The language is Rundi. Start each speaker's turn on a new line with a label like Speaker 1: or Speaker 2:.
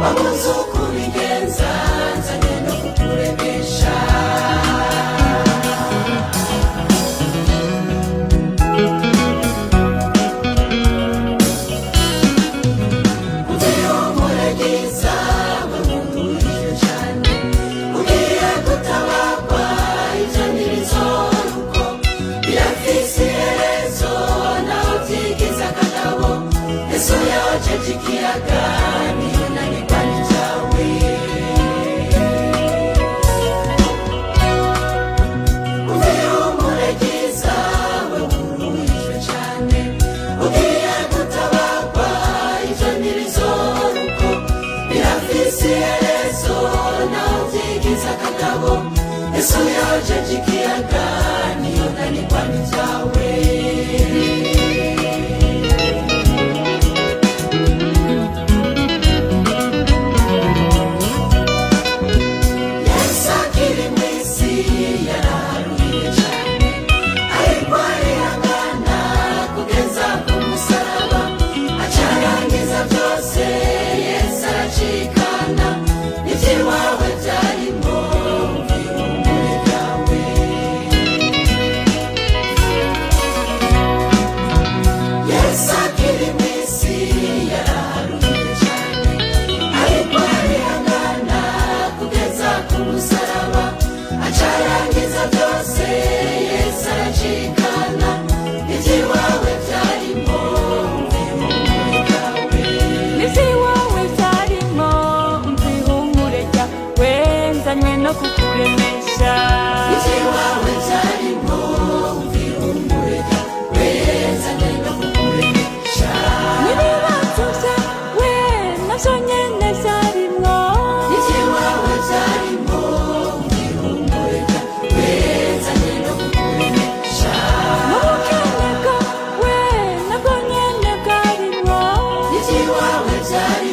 Speaker 1: wabuze uko ubigenza nzanye no kukuremesha. Ubihumure byiza we wumurije cyane, ugiye gutabagwa ibyo ntibizoruko, birafise iherezo naho byigize akagabo. Yesu yojeje ikiyaga ntiyunanirwa n'ibyawe. Ubihumure byiza we wumurije cyane, ugiye gutabagwa ibyo ntibizoruko, birafise iherezo naho byigize akagabo. Yesu yojeje ikiyaga ntiyunanirwa n'ibyawe. Yesu akiri mu isi yaraharuye cyane, ariko arihangana kugeza ku musaraba, acarangiza byose. Yesu aracikana n'iby'iwawe byarimo ubihumure byawe. Yesu akiri mu isi yaraharuye cyane, ariko arihangana kugeza ku musaraba, acarangiza byose. Yesu aracikana n'iby'iwawe byarimo ubihumure byawe.
Speaker 2: n'iby'iwawe byarimo ubihumure byawe nzanywe no kukuremesha.
Speaker 1: Iby'iwawe byarimo ubihumure byawe nzanye no kukuremesha.
Speaker 2: n'ibibazo byawe nabyo nyene byarimo.
Speaker 1: Iby'iwawe byarimo ubihumure byawe nzanye no kukuremesha.
Speaker 2: n'ubukene bwawe nabwo nyene bwarimo.
Speaker 1: Iby'iwawe byarimo